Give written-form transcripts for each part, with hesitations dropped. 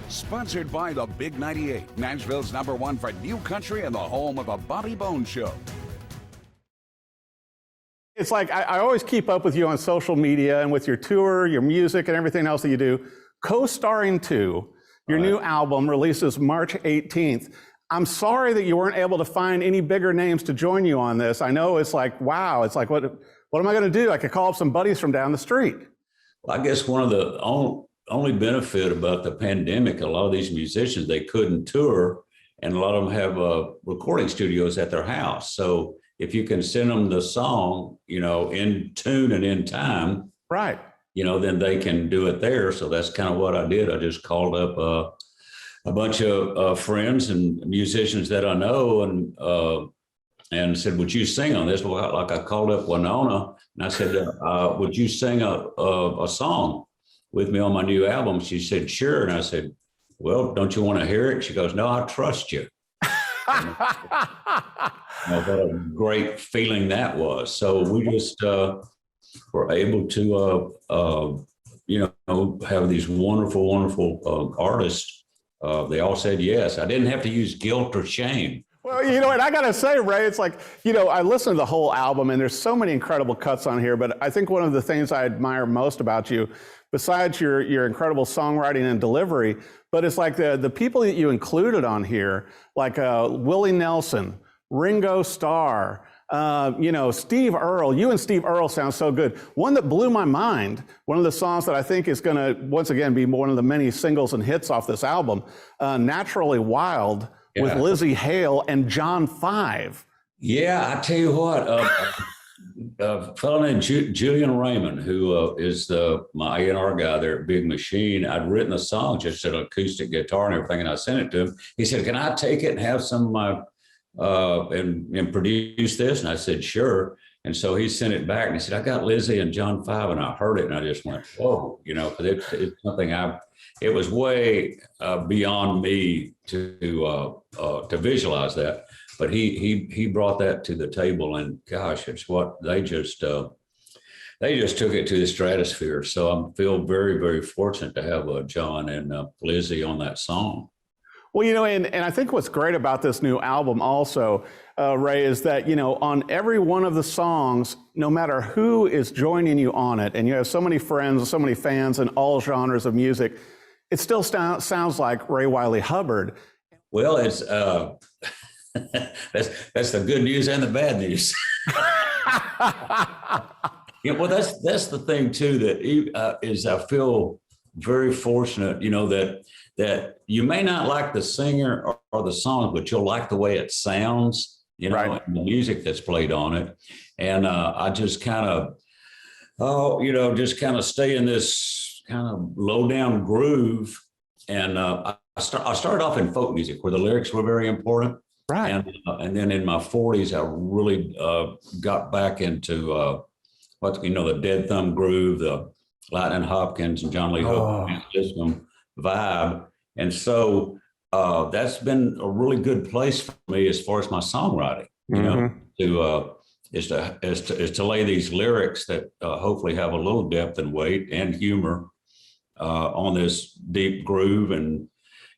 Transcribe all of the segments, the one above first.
Sponsored by the Big 98, Nashville's #1 for new country and the home of the Bobby Bones Show. It's like I always keep up with you on social media and with your tour, your music, and everything else that you do. Co-starring to your new album releases March 18th. I'm sorry that you weren't able to find any bigger names to join you on this. I know it's like, wow, it's like, what am I going to do? I could call up some buddies from down the street. Well, I guess one of the only benefit about the pandemic, a lot of these musicians, they couldn't tour, and a lot of them have recording studios at their house. So if you can send them the song, in tune and in time, right, then they can do it there. So that's kind of what I did. I just called up a bunch of friends and musicians that I know, and said, "Would you sing on this?" Well, like I called up Wynonna and I said, "Would you sing a song with me on my new album?" She said, "Sure." And I said, "Well, don't you want to hear it?" She goes, "No, I trust you." What a great feeling that was. So we just were able to, have these wonderful, wonderful artists. They all said yes. I didn't have to use guilt or shame. Well, and I got to say, Ray, it's like, I listened to the whole album and there's so many incredible cuts on here, but I think one of the things I admire most about you, besides your incredible songwriting and delivery, but it's like the people that you included on here, like Willie Nelson, Ringo Starr, Steve Earle. You and Steve Earle sound so good. One that blew my mind, one of the songs that I think is going to, once again, be one of the many singles and hits off this album, Naturally Wild, with Lzzy Hale and John 5. Yeah, I tell you what, a fellow named Julian Raymond, who is my A&R guy there at Big Machine. I'd written a song, just an acoustic guitar and everything, and I sent it to him. He said, "Can I take it and have some of my and produce this?" And I said, "Sure." And so he sent it back and he said, "I got Lzzy and John 5," and I heard it and I just went, "Whoa!" Because it's something it was way beyond me to visualize that. But he brought that to the table, and gosh, it's what they just took it to the stratosphere. So I feel very, very fortunate to have John and Lzzy on that song. Well, and I think what's great about this new album also, Ray, is that, on every one of the songs, no matter who is joining you on it, and you have so many friends, so many fans in all genres of music, it still sounds like Ray Wylie Hubbard. Well, it's that's the good news and the bad news. Well, that's the thing too, that is I feel very fortunate, that you may not like the singer or the song, but you'll like the way it sounds, right, and the music that's played on it. And I just kind of, stay in this kind of low down groove. And I started off in folk music where the lyrics were very important. Right. And then in my 40s, I really got back into the Dead Thumb groove, the Lightning Hopkins and John Lee Hooker system vibe. And so that's been a really good place for me as far as my songwriting, is to lay these lyrics that hopefully have a little depth and weight and humor on this deep groove. And,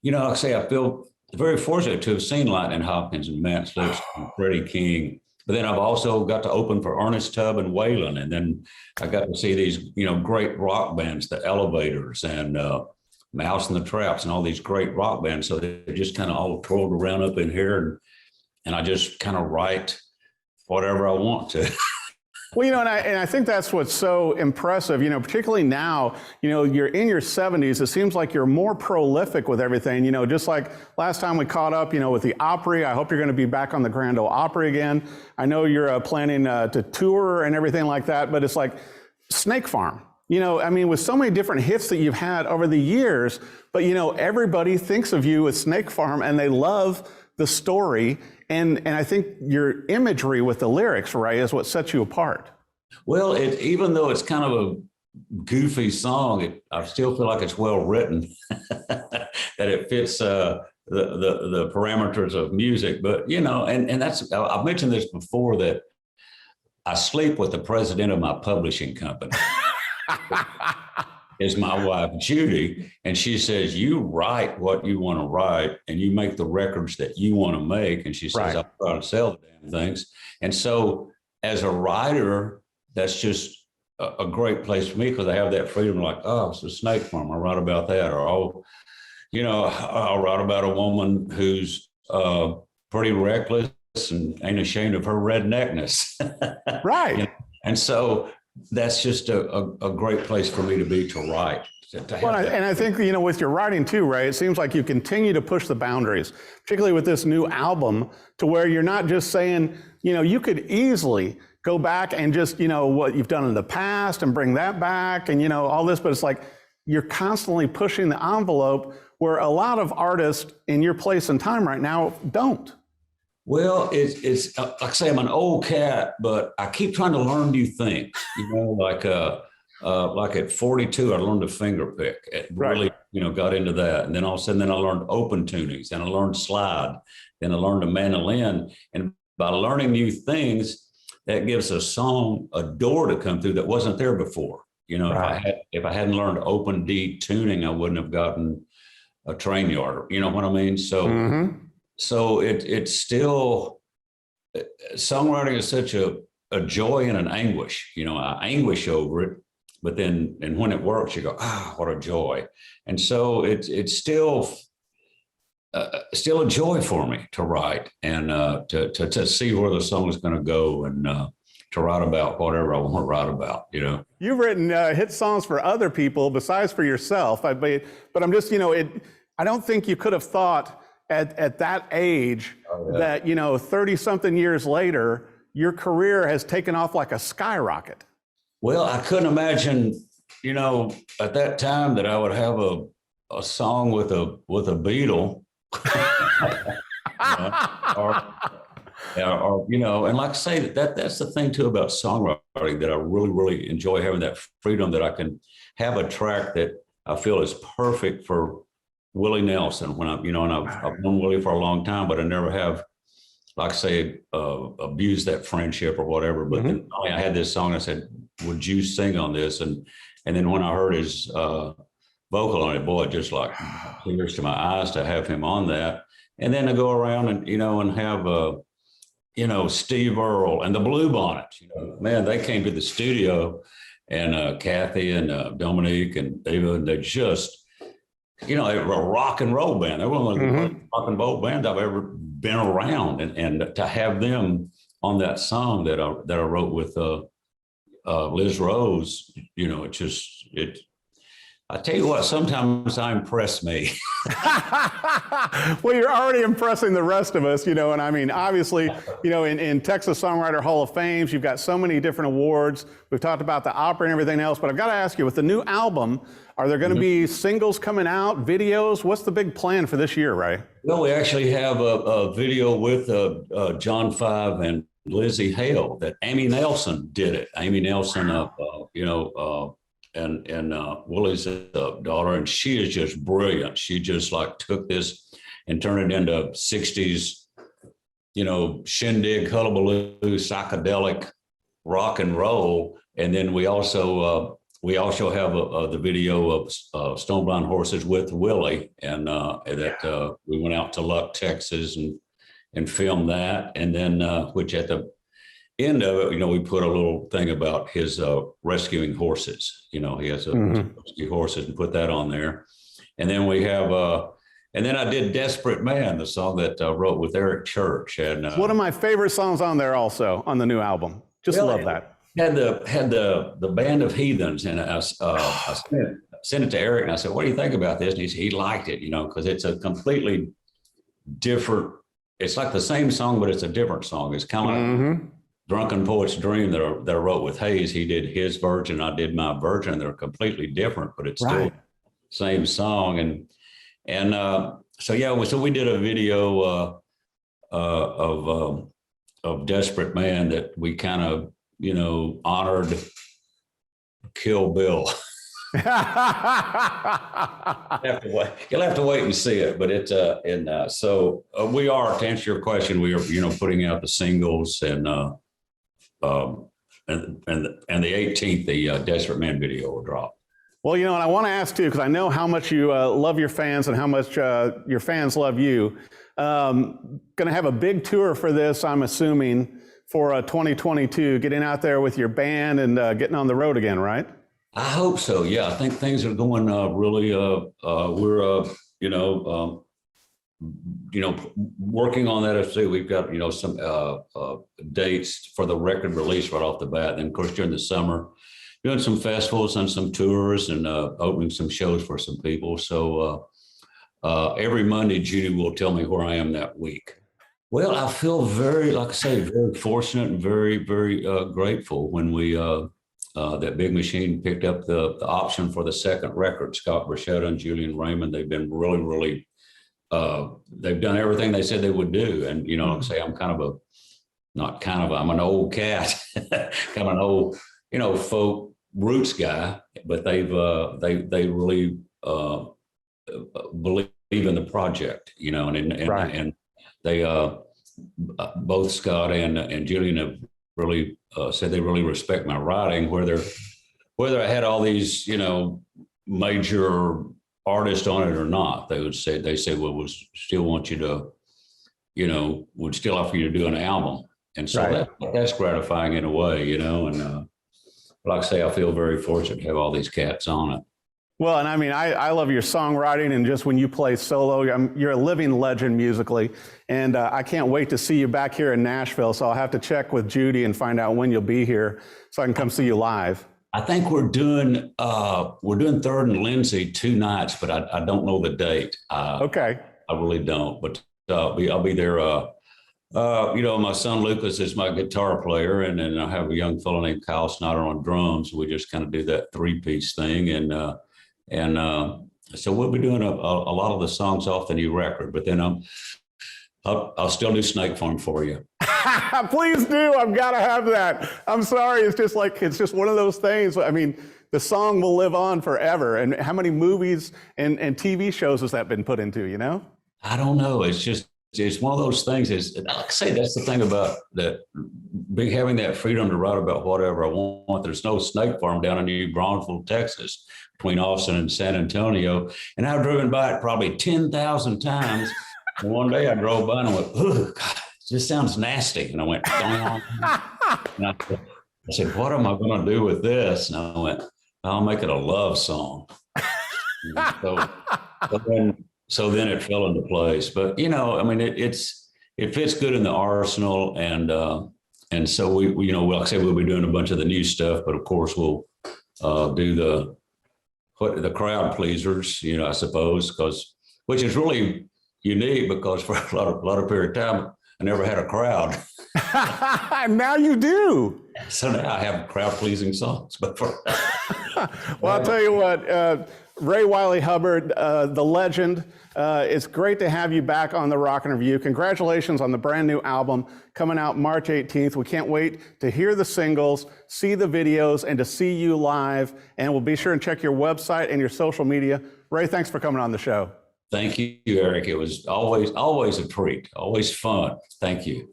like I say, I feel very fortunate to have seen Lightning Hopkins and Matt Slips and Freddie King. But then I've also got to open for Ernest Tubb and Waylon. And then I got to see these, great rock bands, the Elevators and Mouse and the Traps and all these great rock bands. So they just kind of all twirled around up in here. And I just kind of write whatever I want to. Well, and I think that's what's so impressive, particularly now, you're in your 70s. It seems like you're more prolific with everything, just like last time we caught up, with the Opry. I hope you're going to be back on the Grand Ole Opry again. I know you're planning to tour and everything like that, but it's like Snake Farm. With so many different hits that you've had over the years, but, everybody thinks of you as Snake Farm and they love the story. And I think your imagery with the lyrics, Ray, is what sets you apart. Well, even though it's kind of a goofy song, I still feel like it's well written, that it fits the parameters of music. But, and that's, I've mentioned this before, that I sleep with the president of my publishing company. is my wife, Judy. And she says, you write what you want to write and you make the records that you want to make. And she says, I'll try to sell the damn things. And so as a writer, that's just a great place for me because I have that freedom, like, oh, it's a snake farm. I'll write about that. Or, oh, you know, I'll write about a woman who's pretty reckless and ain't ashamed of her redneckness. Right. You know? And so that's just a great place for me to be to write. Well, and I think, you know, with your writing too, Ray, it seems like you continue to push the boundaries, particularly with this new album, to where you're not just saying, you know, you could easily go back and just, you know, what you've done in the past and bring that back and, you know, all this, but it's like you're constantly pushing the envelope where a lot of artists in your place and time right now don't. Well, it's like I say, I'm an old cat, but I keep trying to learn new things, you know, like at 42, I learned to finger pick. It really, you know, got into that. And then all of a sudden, then I learned open tunings, and I learned slide, then I learned a mandolin. And by learning new things, that gives a song a door to come through that wasn't there before. You know, if I hadn't learned open D tuning, I wouldn't have gotten a train yarder. You know what I mean? So, so it's still, songwriting is such a joy and an anguish. You know, I anguish over it, but then, and when it works, you go, ah, what a joy. And so it's still a joy for me to write and to see where the song is going to go and to write about whatever I want to write about, you know. You've written hit songs for other people besides for yourself. But I'm just, you know, I don't think you could have thought at that age that, you know, 30 something years later, your career has taken off like a skyrocket. Well, I couldn't imagine, you know, at that time that I would have a song with a Beatle. or you know, and like I say, that's the thing too about songwriting, that I really, really enjoy having that freedom that I can have a track that I feel is perfect for Willie Nelson when I'm, you know, and I've known Willie for a long time, but I never have, like I say, abused that friendship or whatever. But then I had this song, I said, would you sing on this? And then when I heard his vocal on it, boy, it just like tears to my eyes to have him on that. And then to go around and, you know, and have, you know, Steve Earle and the Bluebonnets, you know, man, they came to the studio, and Kathy and Dominique and Ava, and they just, you know, they were a rock and roll band. They were one of the first rock and roll bands I've ever been around. And to have them on that song that I wrote with Liz Rose, you know, I tell you what, sometimes I impress me. Well, you're already impressing the rest of us, you know, and I mean, obviously, you know, in Texas Songwriter Hall of Fame, you've got so many different awards. We've talked about the Opry and everything else, but I've got to ask you, with the new album, are there going to be singles coming out, videos? What's the big plan for this year, Ray? Well, we actually have a video with John Five and Lzzy Hale that Amy Nelson did it. Amy Nelson, you know, and Willie's daughter, and she is just brilliant. She just like took this and turned it into 60s, you know, shindig, hullabaloo, psychedelic rock and roll. And then we also have the video of Stoneblind Horses with Willie, and that we went out to Luck, Texas, and filmed that. And then which at the end of it, you know, we put a little thing about his rescuing horses. You know, he has a rescue horses, and put that on there. And then we have, and then I did "Desperate Man," the song that I wrote with Eric Church. And one of my favorite songs on there, also on the new album. Just love that. Had the band of Heathens, and I sent it to Eric, and I said, "What do you think about this?" And he liked it, you know, because it's a completely different. It's like the same song, but it's a different song. It's kind of like Drunken Poet's Dream that I wrote with Hayes. He did his version, I did my version. They're completely different, but it's still the same song. And so yeah, so we did a video of Desperate Man that we kind of, you know, honored Kill Bill. You'll have to wait and see it, but it's so we are, to answer your question, we are, you know, putting out the singles, and the 18th, the Desperate Man video will drop. Well, and I want to ask too, because I know how much you love your fans and how much your fans love you. Going to have a big tour for this, I'm assuming, for 2022, getting out there with your band and getting on the road again, right? I hope so. Yeah, I think things are going really. We're working on that. I say we've got some dates for the record release right off the bat. Then of course during the summer, doing some festivals and some tours and opening some shows for some people. So every Monday, Judy will tell me where I am that week. Well, I feel very, like I say, very fortunate and very, very grateful when we that Big Machine picked up the option for the second record. Scott Borchetta and Julian Raymond, they've been really, really, they've done everything they said they would do. And, like I say, I'm I'm an old cat, kind of an old, folk roots guy, but they really believe in the project, and they both Scott and Julian have really said they really respect my writing, whether I had all these major artists on it or not. They said well, we still want you to would still offer you to do an album, and so that's gratifying in a way, and like I say, I feel very fortunate to have all these cats on it. Well, and I mean, I love your songwriting, and just when you play solo, you're a living legend musically, and I can't wait to see you back here in Nashville, so I'll have to check with Judy and find out when you'll be here so I can come see you live. I think we're doing Third and Lzzy 2 nights, but I don't know the date. Okay. I really don't, but I'll be there. My son Lucas is my guitar player, and then I have a young fellow named Kyle Snyder on drums. We just kind of do that 3-piece thing, and so we'll be doing a lot of the songs off the new record. But then I'll still do Snake Farm for you. Please do. I've got to have that. I'm sorry. It's just one of those things. I mean, the song will live on forever. And how many movies and TV shows has that been put into? I don't know. It's one of those things. Like I say, that's the thing about that, having that freedom to write about whatever I want. There's no snake farm down in New Braunfels, Texas, between Austin and San Antonio. And I've driven by it probably 10,000 times. And one day I drove by and I went, oh, God, it just sounds nasty. And I went, and I said, what am I going to do with this? And I went, I'll make it a love song. So then it fell into place. But, I mean, it fits good in the arsenal. And so we like I said, we'll be doing a bunch of the new stuff, but of course we'll do the crowd pleasers, I suppose, which is really unique because for a lot of period of time, I never had a crowd. Now you do. So now I have crowd pleasing songs. But well, I'll tell you what, Ray Wylie Hubbard, the legend, it's great to have you back on the Rockin' Review. Congratulations on the brand new album coming out March 18th. We can't wait to hear the singles, see the videos, and to see you live. And we'll be sure and check your website and your social media. Ray, thanks for coming on the show. Thank you, Eric. It was always a treat, always fun. Thank you.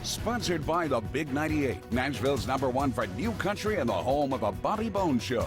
Sponsored by the Big 98, Nashville's #1 for new country and the home of the Bobby Bones Show.